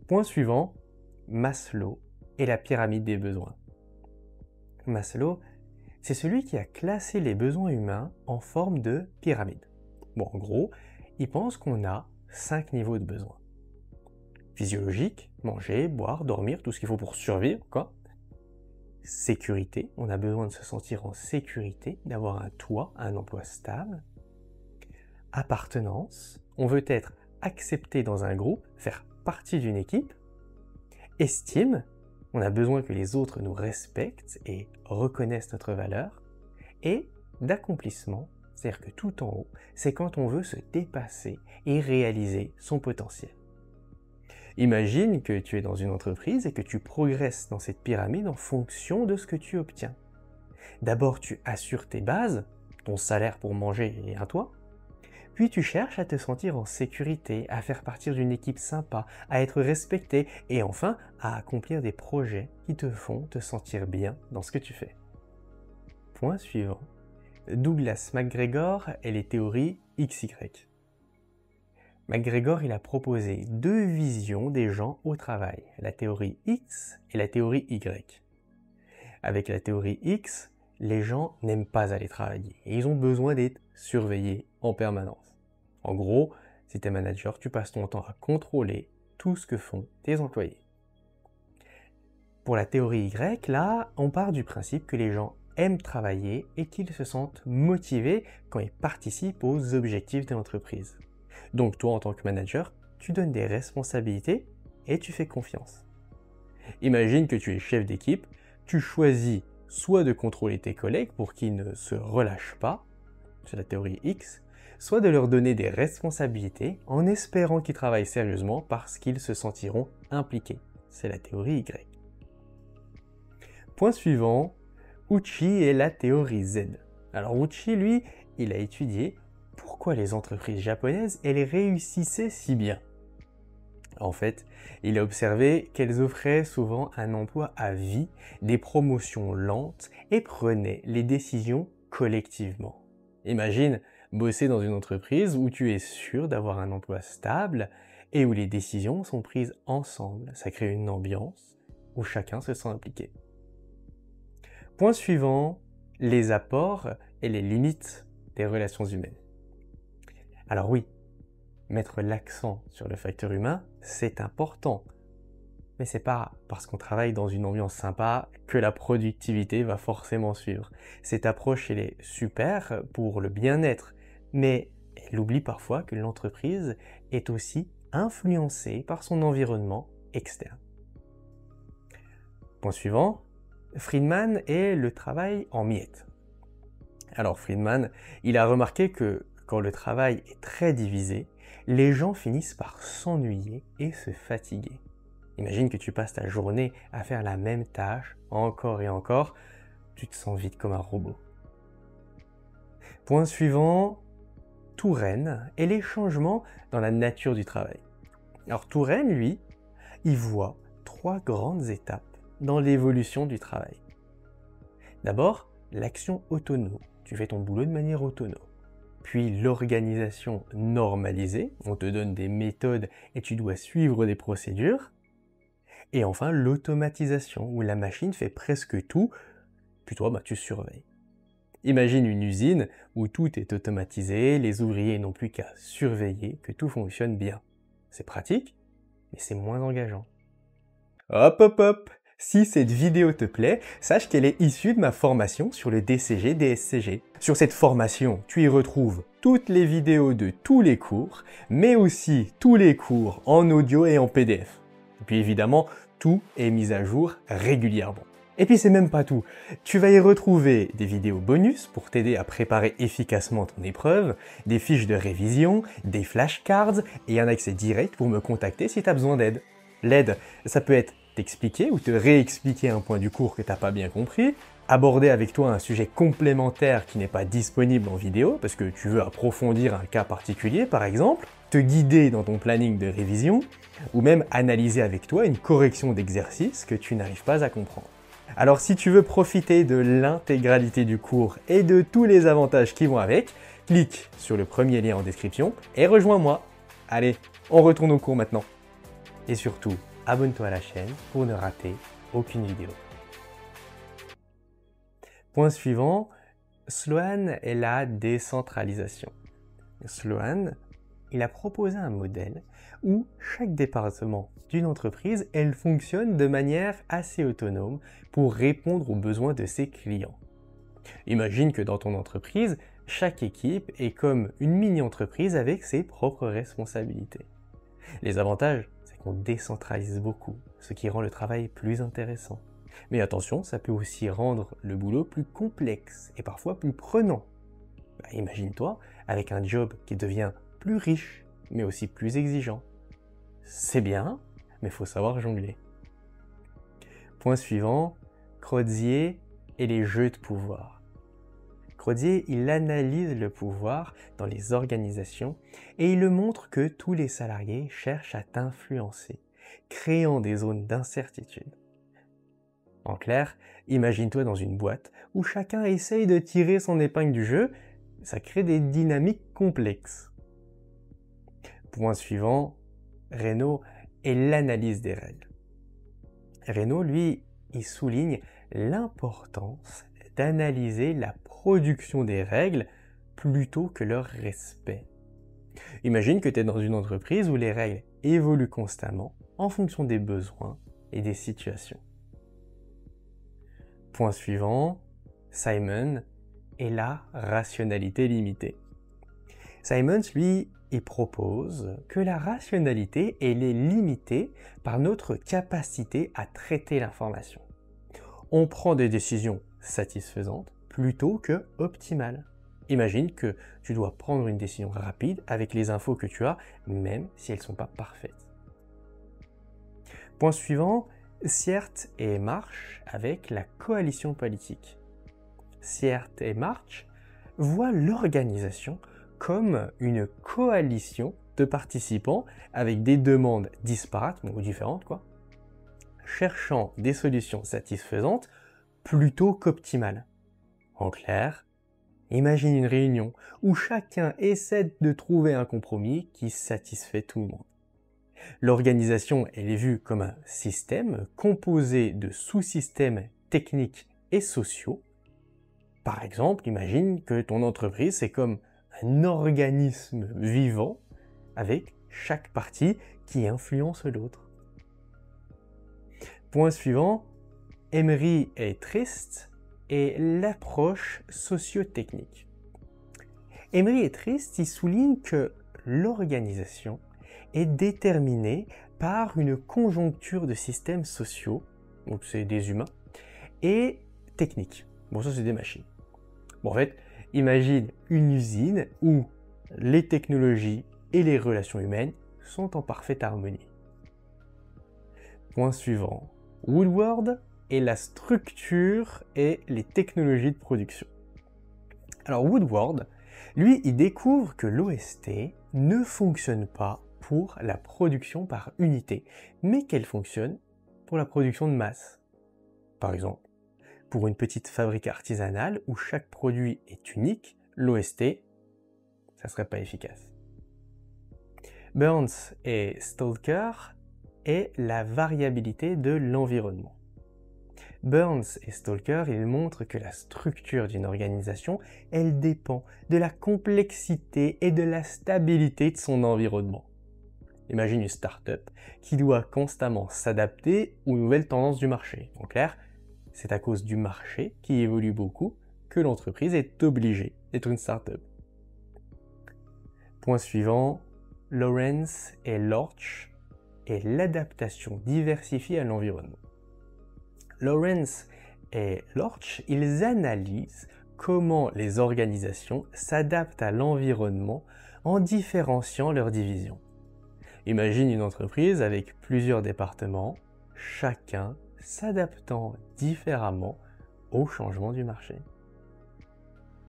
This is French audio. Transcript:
Point suivant, Maslow et la pyramide des besoins. Maslow, c'est celui qui a classé les besoins humains en forme de pyramide. Bon, en gros, il pense qu'on a 5 niveaux de besoins. Physiologique, manger, boire, dormir, tout ce qu'il faut pour survivre, quoi. Sécurité, on a besoin de se sentir en sécurité, d'avoir un toit, un emploi stable. Appartenance, on veut être accepté dans un groupe, faire partie d'une équipe. Estime, on a besoin que les autres nous respectent et reconnaissent notre valeur. Et d'accomplissement, c'est-à-dire que tout en haut, c'est quand on veut se dépasser et réaliser son potentiel. Imagine que tu es dans une entreprise et que tu progresses dans cette pyramide en fonction de ce que tu obtiens. D'abord, tu assures tes bases, ton salaire pour manger et un toit. Puis tu cherches à te sentir en sécurité, à faire partie d'une équipe sympa, à être respecté et enfin à accomplir des projets qui te font te sentir bien dans ce que tu fais. Point suivant. Douglas McGregor et les théories XY. McGregor, il a proposé 2 visions des gens au travail, la théorie X et la théorie Y. Avec la théorie X, les gens n'aiment pas aller travailler et ils ont besoin d'être surveillés en permanence. En gros, si tu es manager, tu passes ton temps à contrôler tout ce que font tes employés. Pour la théorie Y, là, on part du principe que les gens aiment travailler et qu'ils se sentent motivés quand ils participent aux objectifs de l'entreprise. Donc toi, en tant que manager, tu donnes des responsabilités et tu fais confiance. Imagine que tu es chef d'équipe, tu choisis soit de contrôler tes collègues pour qu'ils ne se relâchent pas, c'est la théorie X, soit de leur donner des responsabilités en espérant qu'ils travaillent sérieusement parce qu'ils se sentiront impliqués, c'est la théorie Y. Point suivant, Uchi et la théorie Z. Alors Uchi, lui, il a étudié pourquoi les entreprises japonaises, elles réussissaient si bien. En fait, il a observé qu'elles offraient souvent un emploi à vie, des promotions lentes et prenaient les décisions collectivement. Imagine bosser dans une entreprise où tu es sûr d'avoir un emploi stable et où les décisions sont prises ensemble. Ça crée une ambiance où chacun se sent impliqué. Point suivant, les apports et les limites des relations humaines. Alors oui, mettre l'accent sur le facteur humain, c'est important. Mais c'est pas parce qu'on travaille dans une ambiance sympa que la productivité va forcément suivre. Cette approche, elle est super pour le bien-être, mais elle oublie parfois que l'entreprise est aussi influencée par son environnement externe. Point suivant, Friedman et le travail en miettes. Alors Friedman, il a remarqué que quand le travail est très divisé, les gens finissent par s'ennuyer et se fatiguer. Imagine que tu passes ta journée à faire la même tâche encore et encore, tu te sens vite comme un robot. Point suivant, Touraine et les changements dans la nature du travail. Alors Touraine, lui, il voit 3 grandes étapes dans l'évolution du travail. D'abord, l'action autonome. Tu fais ton boulot de manière autonome. Puis l'organisation normalisée, on te donne des méthodes et tu dois suivre des procédures. Et enfin l'automatisation, où la machine fait presque tout, puis toi tu surveilles. Imagine une usine où tout est automatisé, les ouvriers n'ont plus qu'à surveiller que tout fonctionne bien. C'est pratique, mais c'est moins engageant. Hop hop hop! Si cette vidéo te plaît, sache qu'elle est issue de ma formation sur le DCG-DSCG. Sur cette formation, tu y retrouves toutes les vidéos de tous les cours, mais aussi tous les cours en audio et en PDF. Et puis évidemment, tout est mis à jour régulièrement. Et puis c'est même pas tout. Tu vas y retrouver des vidéos bonus pour t'aider à préparer efficacement ton épreuve, des fiches de révision, des flashcards et un accès direct pour me contacter si tu as besoin d'aide. L'aide, ça peut être t'expliquer ou te réexpliquer un point du cours que t'as pas bien compris, aborder avec toi un sujet complémentaire qui n'est pas disponible en vidéo parce que tu veux approfondir un cas particulier par exemple, te guider dans ton planning de révision ou même analyser avec toi une correction d'exercice que tu n'arrives pas à comprendre. Alors si tu veux profiter de l'intégralité du cours et de tous les avantages qui vont avec, clique sur le premier lien en description et rejoins-moi. Allez, on retourne au cours maintenant. Et surtout, abonne-toi à la chaîne pour ne rater aucune vidéo. Point suivant, Sloan et la décentralisation. Sloan, il a proposé un modèle où chaque département d'une entreprise, elle fonctionne de manière assez autonome pour répondre aux besoins de ses clients. Imagine que dans ton entreprise, chaque équipe est comme une mini-entreprise avec ses propres responsabilités. Les avantages, c'est qu'on décentralise beaucoup, ce qui rend le travail plus intéressant. Mais attention, ça peut aussi rendre le boulot plus complexe et parfois plus prenant. Imagine-toi avec un job qui devient plus riche, mais aussi plus exigeant. C'est bien, mais il faut savoir jongler. Point suivant, Crozier et les jeux de pouvoir. Crozier, il analyse le pouvoir dans les organisations et il montre que tous les salariés cherchent à t'influencer, créant des zones d'incertitude. En clair, imagine-toi dans une boîte où chacun essaye de tirer son épingle du jeu, ça crée des dynamiques complexes. Point suivant, Renault et l'analyse des règles. Renault, lui, il souligne l'importance d'analyser la production des règles plutôt que leur respect. Imagine que tu es dans une entreprise où les règles évoluent constamment en fonction des besoins et des situations. Point suivant, Simon et la rationalité limitée. Simons, lui, il propose que la rationalité, elle est limitée par notre capacité à traiter l'information. On prend des décisions satisfaisantes plutôt que optimales. Imagine que tu dois prendre une décision rapide avec les infos que tu as, même si elles ne sont pas parfaites. Point suivant, Siert et March avec la coalition politique. Siert et March voient l'organisation comme une coalition de participants avec des demandes disparates, ou différentes cherchant des solutions satisfaisantes plutôt qu'optimales. En clair, imagine une réunion où chacun essaie de trouver un compromis qui satisfait tout le monde. L'organisation, elle est vue comme un système composé de sous-systèmes techniques et sociaux. Par exemple, imagine que ton entreprise, c'est comme un organisme vivant avec chaque partie qui influence l'autre. Point suivant, Emery est triste et l'approche socio-technique. Emery est triste, il souligne que l'organisation est déterminée par une conjoncture de systèmes sociaux, donc c'est des humains, et techniques. Bon, ça c'est des machines. Bon, en fait, imagine une usine où les technologies et les relations humaines sont en parfaite harmonie. Point suivant, Woodward et la structure et les technologies de production. Alors Woodward, lui, il découvre que l'OST ne fonctionne pas pour la production par unité, mais qu'elle fonctionne pour la production de masse. Par exemple, pour une petite fabrique artisanale où chaque produit est unique, l'OST, ça ne serait pas efficace. Burns et Stalker est la variabilité de l'environnement. Burns et Stalker, ils montrent que la structure d'une organisation, elle dépend de la complexité et de la stabilité de son environnement. Imagine une start-up qui doit constamment s'adapter aux nouvelles tendances du marché. En clair, c'est à cause du marché qui évolue beaucoup que l'entreprise est obligée d'être une start-up. Point suivant, Lawrence et Lorch et l'adaptation diversifiée à l'environnement. Lawrence et Lorch, ils analysent comment les organisations s'adaptent à l'environnement en différenciant leurs divisions. Imagine une entreprise avec plusieurs départements, chacun s'adaptant différemment au changement du marché.